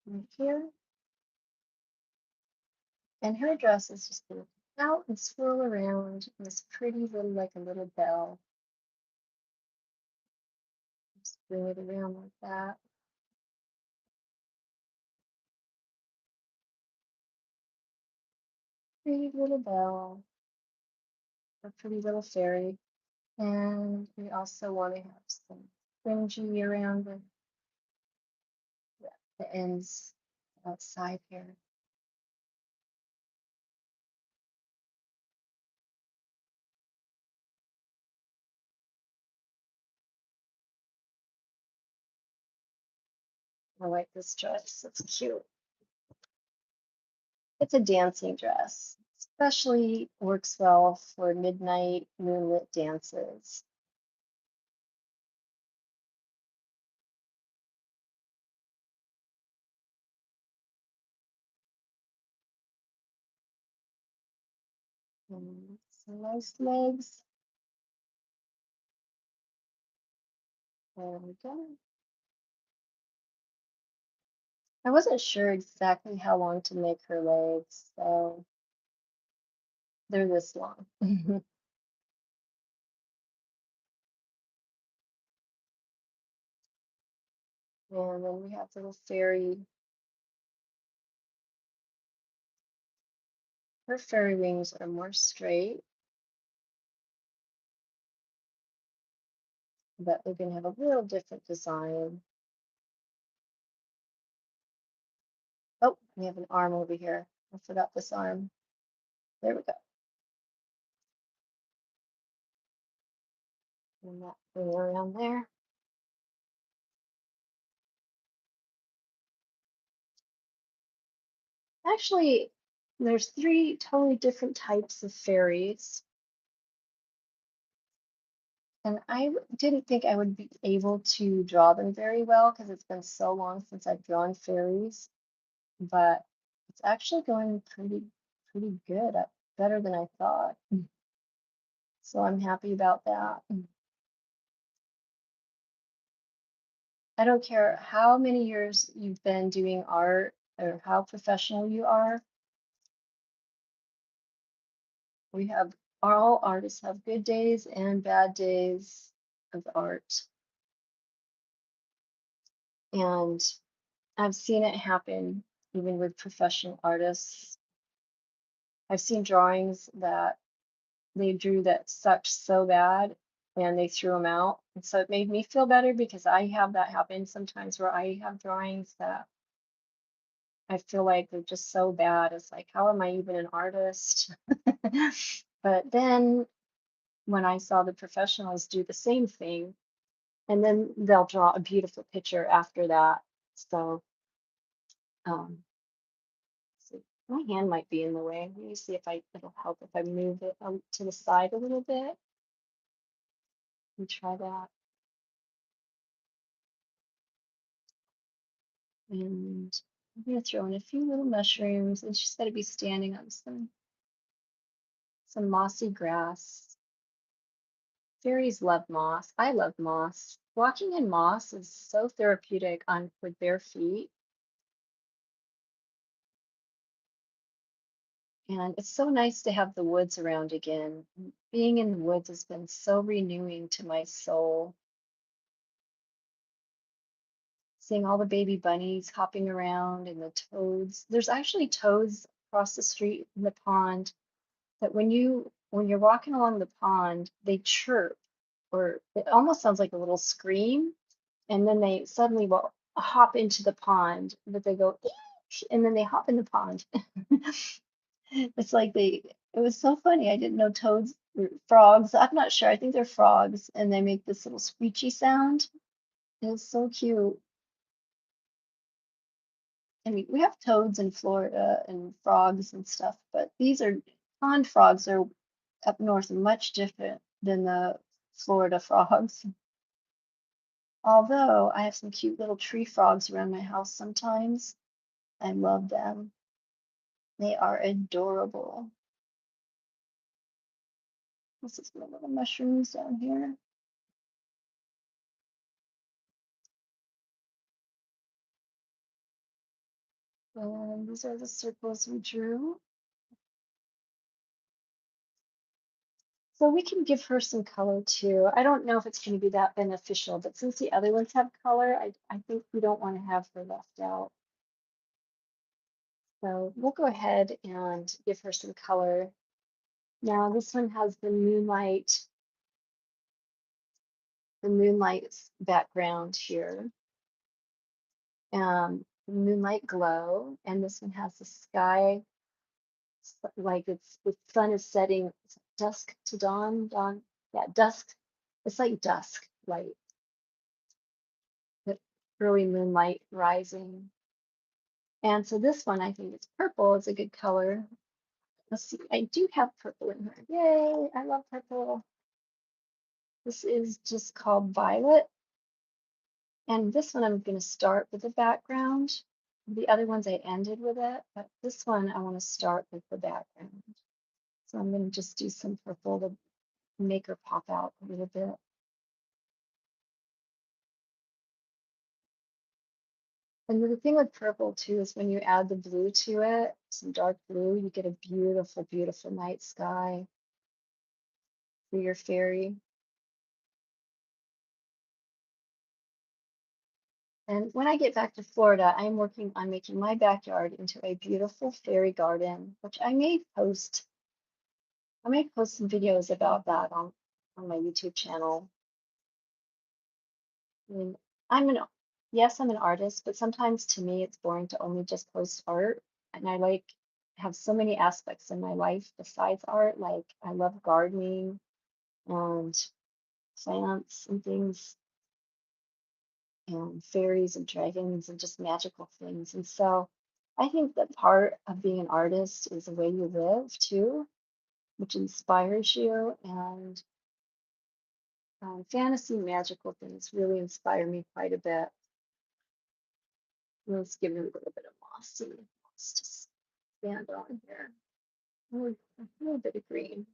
right here. And her dress is just going to come out and swirl around in this pretty little, like a little bell. Just bring it around like that. Pretty little bell. A pretty little fairy. And we also want to have some fringy around the ends outside here. I like this dress. It's cute. It's a dancing dress, especially works well for midnight moonlit dances. Some nice legs. There we go. I wasn't sure exactly how long to make her legs, so they're this long. And then we have little fairy. Her fairy wings are more straight, but they're going to have a little different design. Oh, we have an arm over here. I forgot this arm. There we go. And that thing around there. Actually, there's three totally different types of fairies. And I didn't think I would be able to draw them very well because it's been so long since I've drawn fairies. But it's actually going pretty good, better than I thought. So I'm happy about that. I don't care how many years you've been doing art or how professional you are. We have all artists have good days and bad days of art. And I've seen it happen even with professional artists. I've seen drawings that they drew that sucked so bad and they threw them out. And so it made me feel better because I have that happen sometimes where I have drawings that I feel like they're just so bad. It's like, how am I even an artist? But then when I saw the professionals do the same thing, and then they'll draw a beautiful picture after that. So, see, my hand might be in the way. Let me see if it'll help if I move it to the side a little bit and try that. And I'm gonna throw in a few little mushrooms, and she's gotta be standing on some mossy grass. Fairies love moss. I love moss. Walking in moss is so therapeutic on with bare feet, and it's so nice to have the woods around again. Being in the woods has been so renewing to my soul. Seeing all the baby bunnies hopping around and the toads. There's actually toads across the street in the pond that when you're walking along the pond, they chirp, or it almost sounds like a little scream, and then they suddenly will hop into the pond, but they go "Eesh," and then they hop in the pond. It's like it was so funny. I didn't know toads were frogs. I'm not sure. I think they're frogs, and they make this little screechy sound. It was so cute. I mean, we have toads in Florida and frogs and stuff, but these are pond frogs are up north much different than the Florida frogs. Although I have some cute little tree frogs around my house sometimes. I love them. They are adorable. This is my little mushrooms down here. And these are the circles we drew. So we can give her some color too. I don't know if it's going to be that beneficial, but since the other ones have color, I think we don't want to have her left out. So we'll go ahead and give her some color. Now this one has the moonlight background here, moonlight glow, and this one has the sky like the sun is setting, dusk to dawn, yeah, dusk. It's like dusk light, the early moonlight rising. And so this one, I think it's purple. It's a good color. Let's see, I do have purple in her. Yay, I love purple. This is just called Violet. And this one I'm going to start with the background. The other ones I ended with it, but this one I want to start with the background. So I'm going to just do some purple to make her pop out a little bit. And the thing with purple too is when you add the blue to it, some dark blue, you get a beautiful, beautiful night sky for your fairy. And when I get back to Florida, I'm working on making my backyard into a beautiful fairy garden, which I may post some videos about that on my YouTube channel. I mean, I'm an yes, I'm an artist, but sometimes to me it's boring to only just post art. And I like have so many aspects in my life besides art. Like I love gardening and plants and things and fairies and dragons and just magical things. And so I think that part of being an artist is the way you live too, which inspires you. And fantasy magical things really inspire me quite a bit. Let's give it a little bit of moss to stand on here. A little bit of green.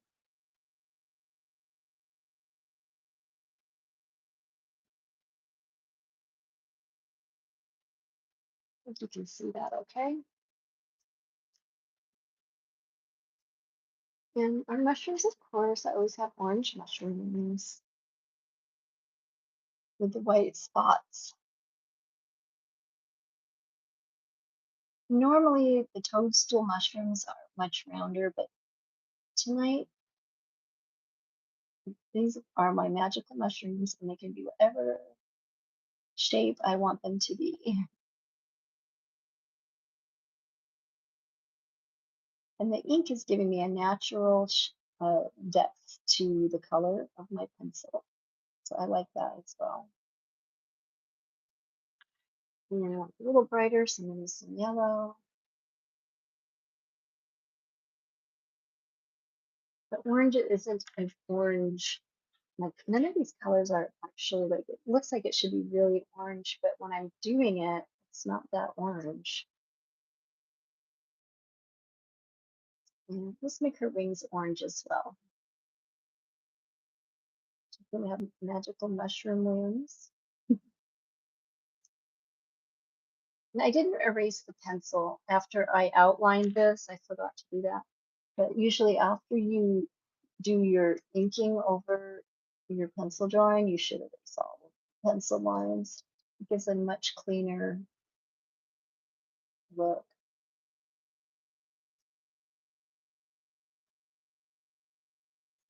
I think you can see that okay. And our mushrooms, of course, I always have orange mushrooms with the white spots. Normally, the toadstool mushrooms are much rounder, but tonight These are my magical mushrooms, and they can be whatever shape I want them to be. And the ink is giving me a natural depth to the color of my pencil. So I like that as well. And then I want a little brighter, so I'm going to use some yellow. The orange isn't an orange. Like none of these colors are actually like, it looks like it should be really orange, but when I'm doing it, it's not that orange. And let's make her wings orange as well. She's gonna have magical mushroom wings. And I didn't erase the pencil after I outlined this. I forgot to do that. But usually after you do your inking over your pencil drawing, you should erase all the pencil lines. It gives a much cleaner look.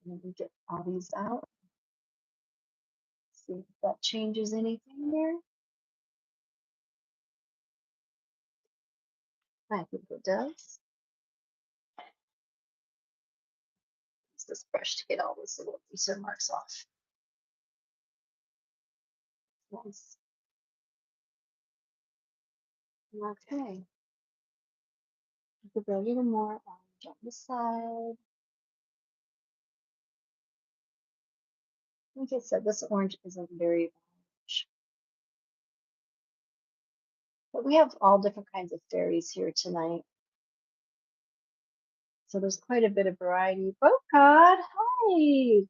Let me get all these out. See if that changes anything there. I think it does. Use this brush to get all those little eraser marks off. Nice. Okay. Give it a little more orange on this side. Like I said, this orange isn't very orange. But we have all different kinds of fairies here tonight. So there's quite a bit of variety. Oh God, hi.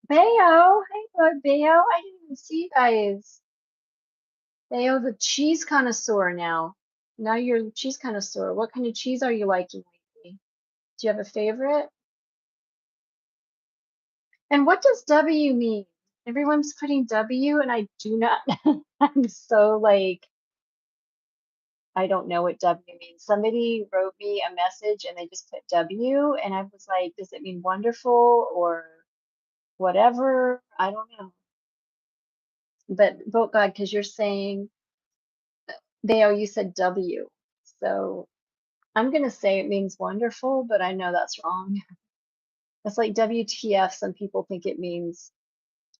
Bayo. Hey, Lord Bayo. I didn't even see you guys. Bayo, the cheese connoisseur now. Now you're the cheese connoisseur. What kind of cheese are you liking lately? Do you have a favorite? And what does W mean? Everyone's putting W and I do not. I'm so like, I don't know what W means. Somebody wrote me a message and they just put W and I was like, does it mean wonderful or whatever? I don't know. But vote God, because you're saying, Bayo, you said W. So I'm going to say it means wonderful, but I know that's wrong. It's like WTF. Some people think it means,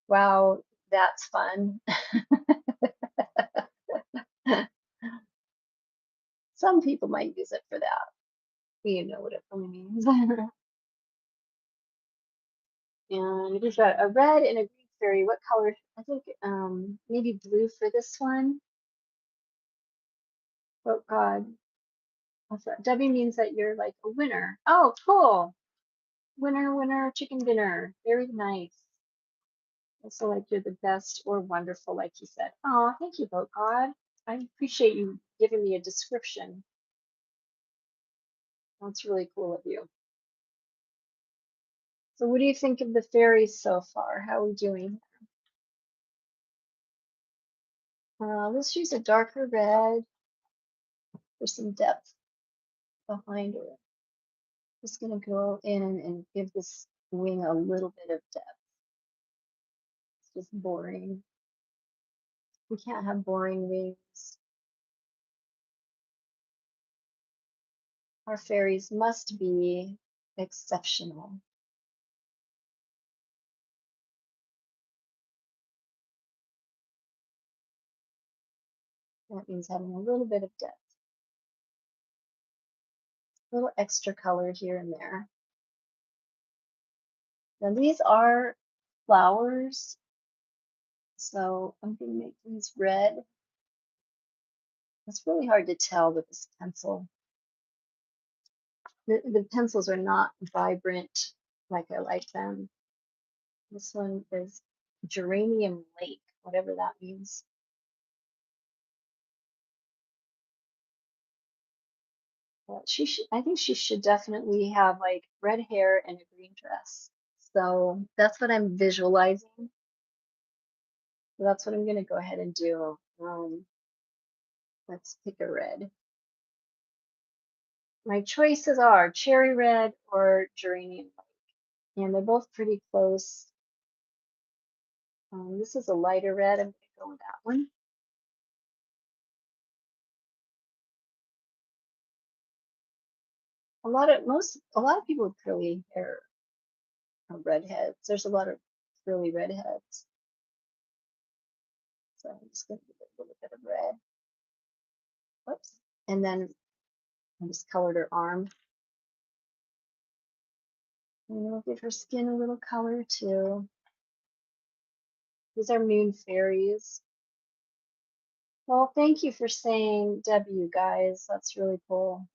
wow, that's fun. Some people might use it for that. You know what it really means. And we've got a red and a green fairy. What color? I think maybe blue for this one. Oh God. What's that? W means that you're like a winner. Oh, cool. Winner, winner, chicken dinner. Very nice. Also like you're the best or wonderful, like you said. Oh, thank you, Boat God. I appreciate you giving me a description. That's really cool of you. So what do you think of the fairies so far? How are we doing? Let's use a darker red for some depth behind her. Just gonna go in and give this wing a little bit of depth. It's just boring. We can't have boring wings. Our fairies must be exceptional. That means having a little bit of depth, a little extra color here and there. Now these are flowers, so I'm gonna make these red. It's really hard to tell with this pencil. The pencils are not vibrant like I like them. This one is Geranium Lake, whatever that means. I think she should definitely have like red hair and a green dress. So that's what I'm visualizing. So that's what I'm gonna go ahead and do. Let's pick a red. My choices are cherry red or geranium. and they're both pretty close. This is a lighter red. I'm going to go with that one. A lot of people with curly hair are redheads. There's a lot of curly redheads. So I'm just going to give it a little bit of red. Whoops. And then I just colored her arm. And we'll give her skin a little color too. These are moon fairies. Well, thank you for saying W, guys. That's really cool.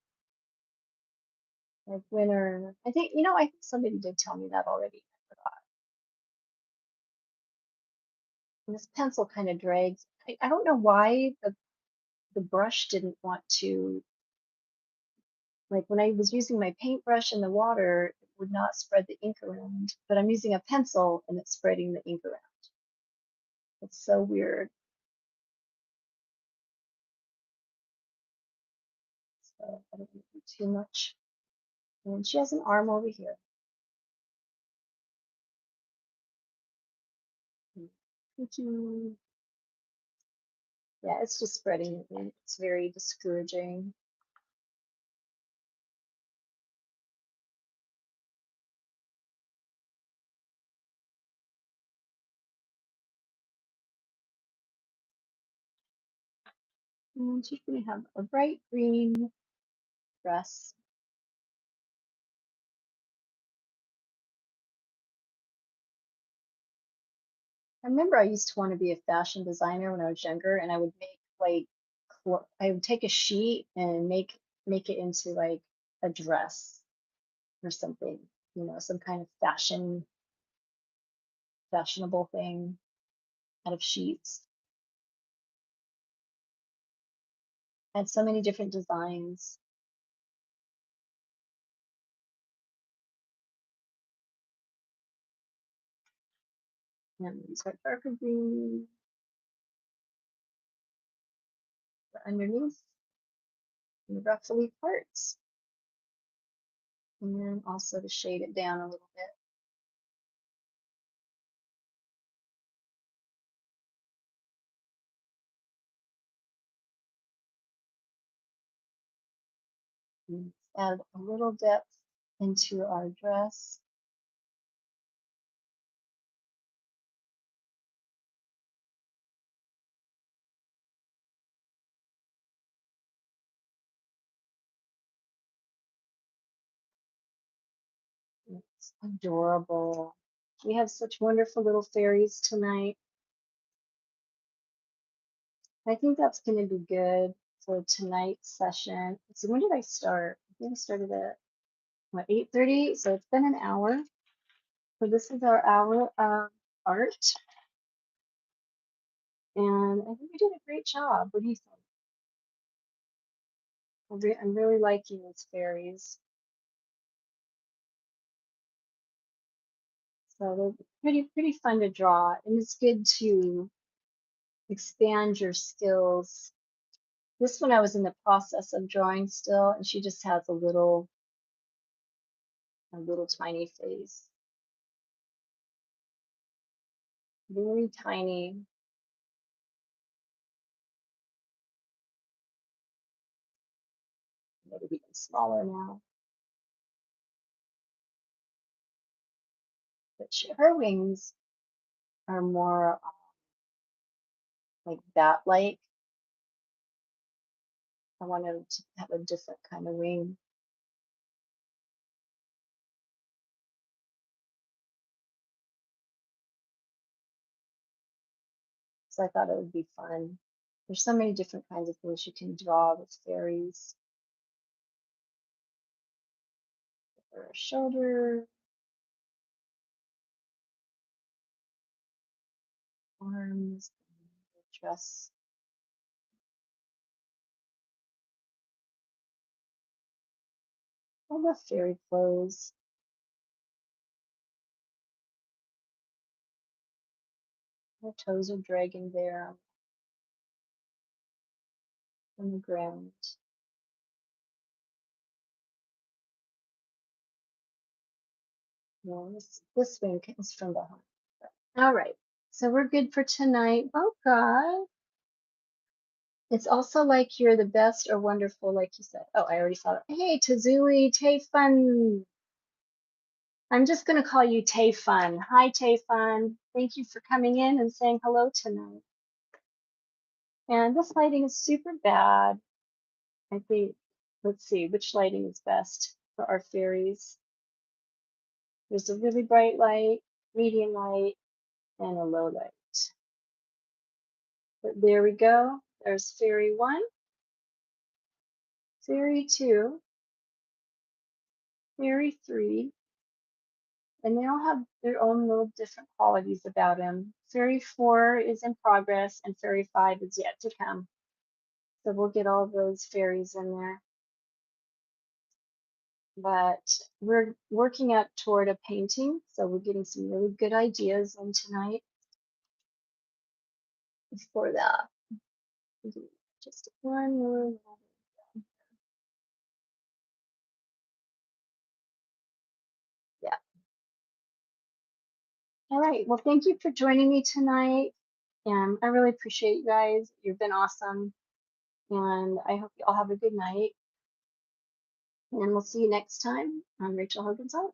Like winter. I think, I think somebody did tell me that already. I forgot. And this pencil kind of drags. I don't know why the brush didn't want to, like when I was using my paintbrush in the water, it would not spread the ink around. But I'm using a pencil and it's spreading the ink around. It's so weird. So I don't want to do too much. And she has an arm over here. Thank you. Yeah, it's just spreading and it's very discouraging. And she's going to have a bright green dress. I remember I used to want to be a fashion designer when I was younger, and I would make like I would take a sheet and make it into like a dress or something, some kind of fashionable thing out of sheets. I had so many different designs. And these are darker green underneath and the ruffly parts. And then also to shade it down a little bit. And add a little depth into our dress. It's adorable. We have such wonderful little fairies tonight. I think that's going to be good for tonight's session. So when did I start? I think I started at what, 8:30? So it's been an hour. So this is our hour of art. And I think we did a great job. What do you think? I'm really liking these fairies. So they're pretty fun to draw. And it's good to expand your skills. This one I was in the process of drawing still, and she just has a little tiny face. Really tiny. Maybe even smaller now. But her wings are more like bat-like. I wanted to have a different kind of wing. So I thought it would be fun. There's so many different kinds of things you can draw with fairies. Her shoulder, arms, dress. All the fairy clothes. Her toes are dragging there on the ground. Yeah, this wing is from behind. All right, so we're good for tonight. Oh God. It's also like you're the best or wonderful, like you said. Oh, I already saw it. Hey, Tazuli, Tay Fun. I'm just gonna call you Tay Fun. Hi, Tay Fun. Thank you for coming in and saying hello tonight. And this lighting is super bad. I think, let's see, which lighting is best for our fairies? There's a really bright light, medium light, and a low light. But there we go. There's fairy one, fairy two, fairy three, and they all have their own little different qualities about them. Fairy four is in progress, and fairy five is yet to come. So we'll get all those fairies in there. But we're working up toward a painting, so we're getting some really good ideas in tonight for that. Just one more. Yeah. All right. Well, thank you for joining me tonight. And I really appreciate you guys. You've been awesome. And I hope you all have a good night. And we'll see you next time on Rachel Hogan's Art.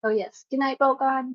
Oh, yes. Good night, Boat God.